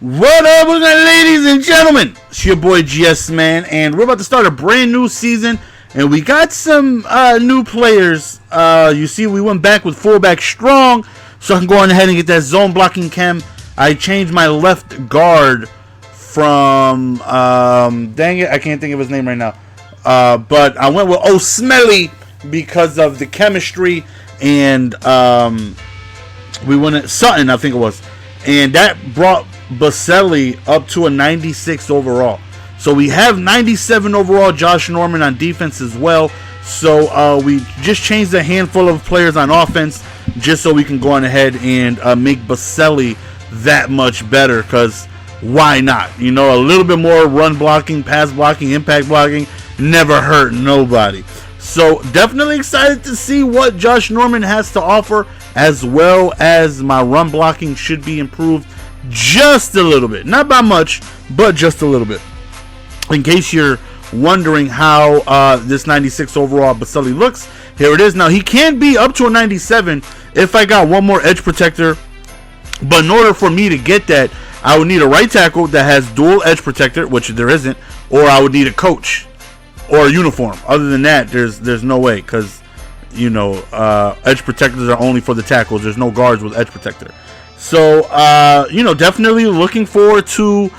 What up, ladies and gentlemen? It's your boy GS Man, and we're about to start a brand new season, and we got some new players. You see, we went back with fullback strong, so I can go on ahead and get that zone blocking chem. I changed my left guard from, dang it, I can't think of his name right now. But I went with O'Smelly because of the chemistry, and we went at Sutton, I think it was, and that brought Baselli up to a 96 overall. So we have 97 overall Josh Norman on defense as well. So we just changed a handful of players on offense just so we can go on ahead and make Baselli that much better, because why not? You know, a little bit more run blocking, pass blocking, impact blocking never hurt nobody. So definitely excited to see what Josh Norman has to offer, as well as my run blocking should be improved just a little bit. Not by much, but just a little bit. In case you're wondering how this 96 overall Baselli looks, here it is. Now, he can be up to a 97 if I got one more edge protector. But in order for me to get that, I would need a right tackle that has dual edge protector, which there isn't, or I would need a coach or a uniform. Other than that, there's no way, because, you know, edge protectors are only for the tackles. There's no guards with edge protector. So, you know, definitely looking forward to,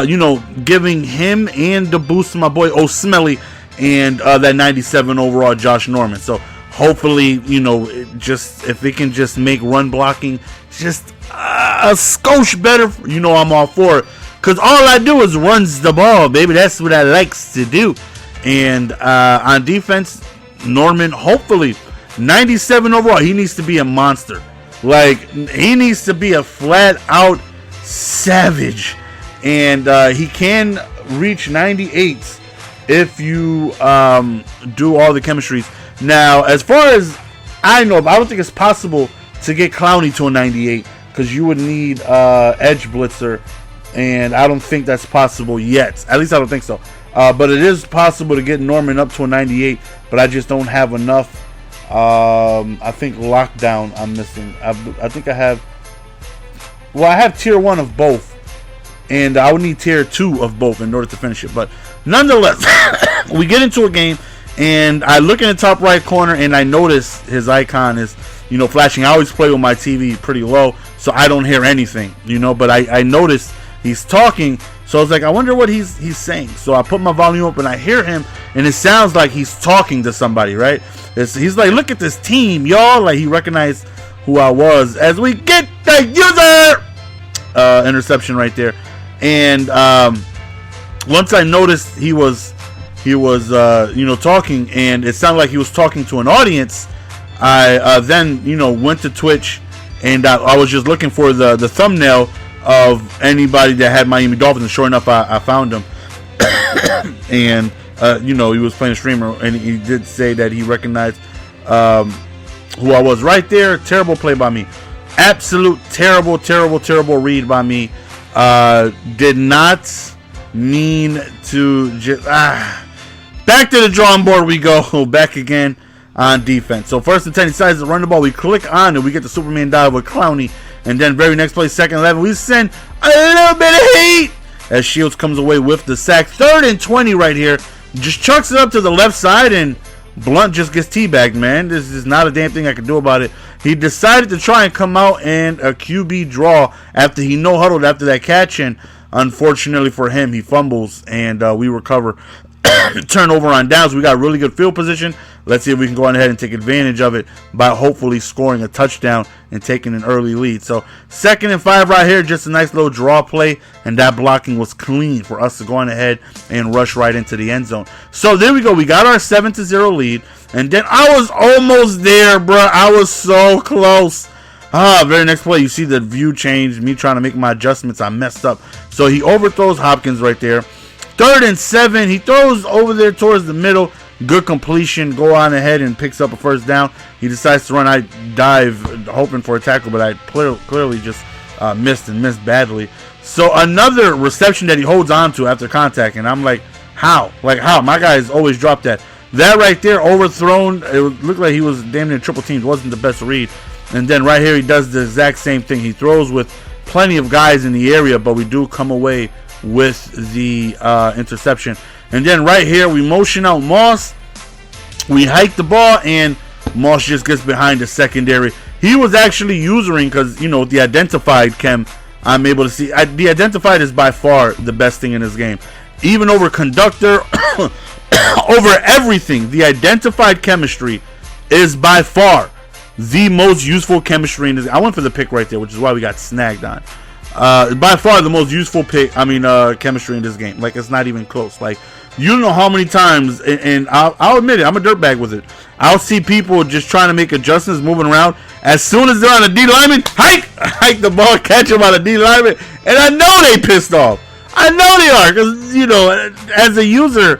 you know, giving him and the boost to my boy O'Smelly and that 97 overall Josh Norman. So hopefully, you know, if it can just make run blocking just a skosh better, you know, I'm all for it. Because all I do is runs the ball, baby. That's what I likes to do. And on defense, Norman, hopefully, 97 overall. He needs to be a monster. Like, he needs to be a flat-out savage. And he can reach 98 if you do all the chemistries. Now, as far as I know, I don't think it's possible to get Clowney to a 98, because you would need edge blitzer, and I don't think that's possible yet. At least I don't think so. But it is possible to get Norman up to a 98, but I just don't have enough. I think lockdown I'm missing. I think I have. Well, I have tier 1 of both, and I would need tier 2 of both in order to finish it. But nonetheless, we get into a game, and I look in the top right corner, and I notice his icon is, you know, flashing. I always play with my TV pretty low, so I don't hear anything, you know. But I noticed he's talking, so I was like, I wonder what he's saying. So I put my volume up, and I hear him, and it sounds like he's talking to somebody, right? He's like, look at this team, y'all. Like, he recognized who I was as we get the user interception right there. And once I noticed he was you know, talking, and it sounded like he was talking to an audience, I then, you know, went to Twitch, and I was just looking for the thumbnail of anybody that had Miami Dolphins, and sure enough, I found him. And you know, he was playing a streamer, and he did say that he recognized who I was right there. Terrible play by me. Absolute terrible read by me. Did not mean to just back to the drawing board we go. Back again on defense. So first and 10, he decides to run the ball. We click on it. We get the Superman dive with Clowney. And then very next play, second 11, we send a little bit of heat as Shields comes away with the sack. 3rd and 20 right here. Just chucks it up to the left side, and Blunt just gets teabagged, man. This is not a damn thing I can do about it. He decided to try and come out and a QB draw after he no-huddled after that catch, and unfortunately for him, he fumbles, and we recover. Turnover on downs. We got really good field position. Let's see if we can go on ahead and take advantage of it by hopefully scoring a touchdown and taking an early lead. So 2nd and 5 right here. Just a nice little draw play, and that blocking was clean for us to go on ahead and rush right into the end zone. So there we go. We got our 7-0 lead, and then I was almost there, bro. I was so close. Very next play, you see the view change. Me trying to make my adjustments. I messed up. So he overthrows Hopkins right there. 3rd and 7. He throws over there towards the middle. Good completion. Go on ahead and picks up a first down. He decides to run. I dive hoping for a tackle, but I clearly just missed badly. So another reception that he holds on to after contact, and I'm like, how? Like, how? My guys always drop that. That right there, overthrown. It looked like he was damn near triple teamed. Wasn't the best read. And then right here, he does the exact same thing. He throws with plenty of guys in the area, but we do come away with the interception. And then right here, we motion out Moss. We hike the ball, and Moss just gets behind the secondary. He was actually using, because, you know, the identified chem, I'm able to see. The identified is by far the best thing in this game. Even over conductor, over everything, the identified chemistry is by far the most useful chemistry in this. I went for the pick right there, which is why we got snagged on. By far the most useful chemistry in this game. Like, it's not even close. Like, you don't know how many times, and I'll admit it, I'm a dirtbag with it. I'll see people just trying to make adjustments, moving around. As soon as they're on a D lineman, hike the ball, catch them on a D lineman, and I know they pissed off. I know they are, because, you know, as a user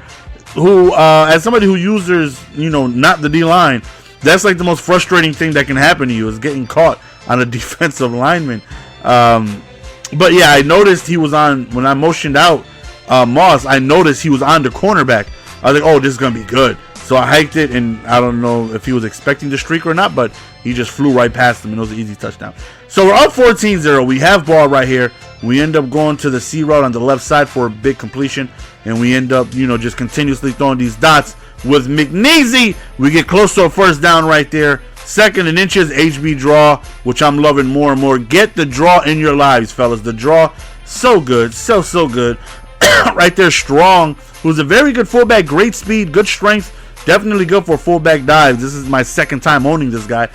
who, as somebody who uses, you know, not the D line, that's like the most frustrating thing that can happen to you, is getting caught on a defensive lineman. But yeah, I noticed he was on, when I motioned out Moss, I noticed he was on the cornerback. I was like, oh, this is going to be good. So I hiked it, and I don't know if he was expecting the streak or not, but he just flew right past him, and it was an easy touchdown. So we're up 14-0. We have ball right here. We end up going to the C route on the left side for a big completion, and we end up, you know, just continuously throwing these dots with McNeasy. We get close to a first down right there. 2nd and inches, HB draw, which I'm loving more and more. Get the draw in your lives, fellas. The draw, so good, so good. Right there, Strong, who's a very good fullback, great speed, good strength, definitely good for fullback dives. This is my 2nd time owning this guy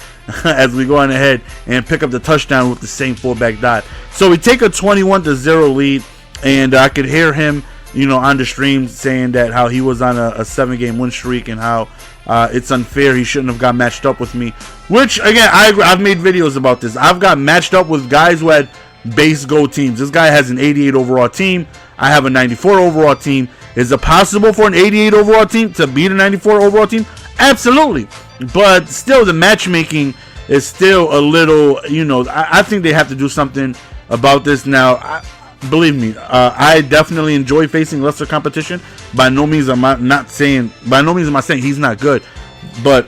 as we go on ahead and pick up the touchdown with the same fullback dive. So we take a 21-0 lead, and I could hear him, you know, on the stream saying that how he was on a 7-game win streak, and how it's unfair, he shouldn't have got matched up with me. Which, again, I've made videos about this. I've got matched up with guys who had base gold teams. This guy has an 88 overall team. I have a 94 overall team. Is it possible for an 88 overall team to beat a 94 overall team? Absolutely. But still, the matchmaking is still a little, you know, I think they have to do something about this now. Believe me, I definitely enjoy facing lesser competition. By no means am I saying he's not good, but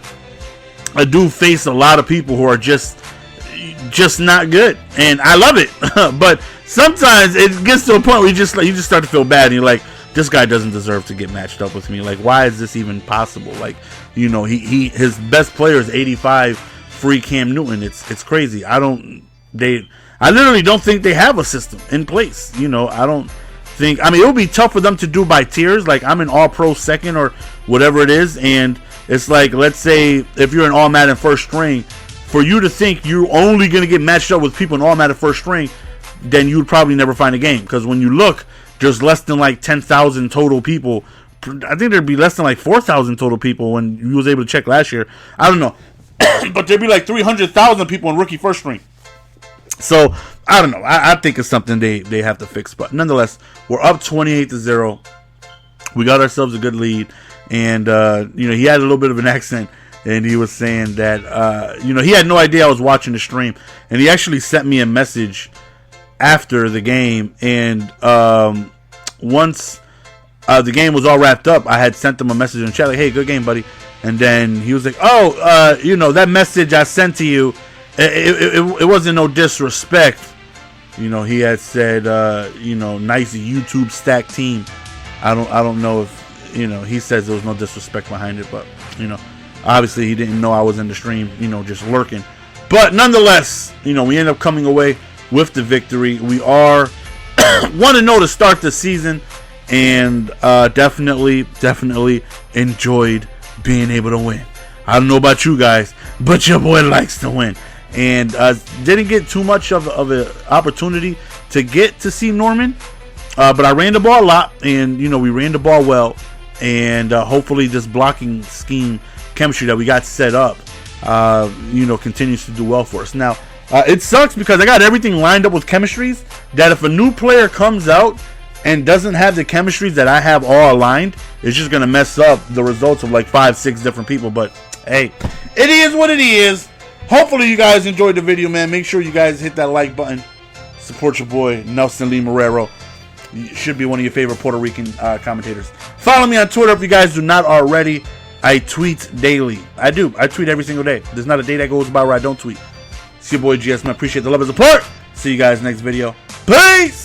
I do face a lot of people who are just not good, and I love it. But sometimes it gets to a point where you just start to feel bad, and you're like, this guy doesn't deserve to get matched up with me. Like, why is this even possible? Like, you know, his best player is 85 free Cam Newton. It's crazy. I literally don't think they have a system in place. You know, I mean, it would be tough for them to do by tiers. Like, I'm an all-pro 2nd or whatever it is, and it's like, let's say if you're an all Madden 1st string, for you to think you're only going to get matched up with people in all Madden 1st string, then you'd probably never find a game. Because when you look, there's less than like 10,000 total people. I think there'd be less than like 4,000 total people when you was able to check last year. I don't know. But there'd be like 300,000 people in rookie 1st string. So, I don't know. I think it's something they have to fix. But nonetheless, we're up 28-0. We got ourselves a good lead. And, you know, he had a little bit of an accent. And he was saying that, you know, he had no idea I was watching the stream. And he actually sent me a message after the game. And once the game was all wrapped up, I had sent him a message in the chat like, hey, good game, buddy. And then he was like, oh, you know, that message I sent to you, it wasn't no disrespect. You know, he had said, you know, nice YouTube stack team. I don't know if, you know, he says there was no disrespect behind it, but, you know, obviously he didn't know I was in the stream, you know, just lurking. But nonetheless, you know, we end up coming away with the victory. We are 1-0 to start the season, and definitely enjoyed being able to win. I don't know about you guys, but your boy likes to win. And didn't get too much of an opportunity to get to see Norman, but I ran the ball a lot, and, you know, we ran the ball well, and hopefully this blocking scheme chemistry that we got set up, you know, continues to do well for us. Now, it sucks because I got everything lined up with chemistries that if a new player comes out and doesn't have the chemistries that I have all aligned, it's just going to mess up the results of like 5-6 different people. But hey, it is what it is. Hopefully you guys enjoyed the video, man. Make sure you guys hit that like button. Support your boy, Nelson Lee Marrero. He should be one of your favorite Puerto Rican commentators. Follow me on Twitter if you guys do not already. I tweet daily. I do. I tweet every single day. There's not a day that goes by where I don't tweet. It's your boy GS, man. Appreciate the love and support. see you guys next video. Peace!